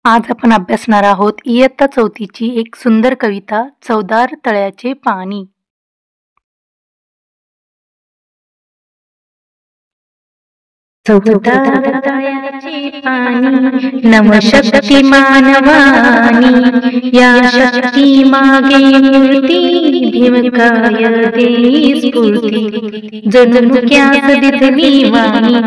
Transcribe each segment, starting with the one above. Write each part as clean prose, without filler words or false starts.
आज आपण अभ्यासणार आहोत इयत्ता चौथीची एक सुंदर कविता चवदार तळ्याचे पाणी. चवदार तळ्याचे पाणी नवशक्ती मानवानी, या शक्ती मागे मूर्ती भीमकाय देई स्फूर्ती, जणू मुक्यास दिसली वाणी.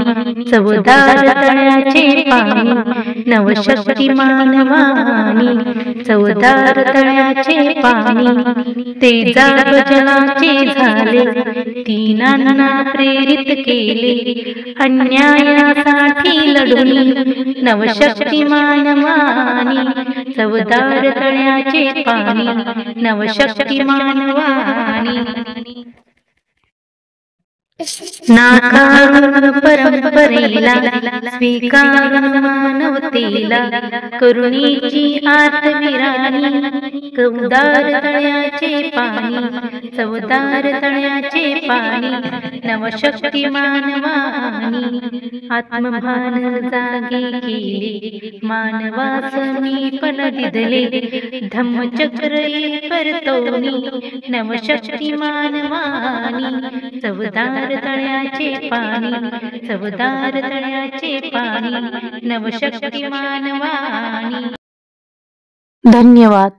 चवदार तळ्याचे पाणी नवशक्ती मानवानी, चवदार तळ्याचे पाणी तेजाब जलाचे झाले, तीनांना प्रेरित केले अन्यायासाठी लढून नवशक्ती मानवानी. चवदार तळ्याचे पाणी नवशक्ती मानवानी. नाकारून परंपरेला स्वीकार मानवतेला, करुणेची आत्मविराणी. चवदार तळ्याचे पाणी चवदार तळ्याचे पाणी नवशक्ती मानवानी. आत्मभान जागे केले मानवास मी पण दिदले, धम्मचक्र परतोनी नवशक्ती मानवानी. चवदार तळ्याचे पाणी चवदार तळ्याचे पाणी नवशक्ती मानवानी. धन्यवाद.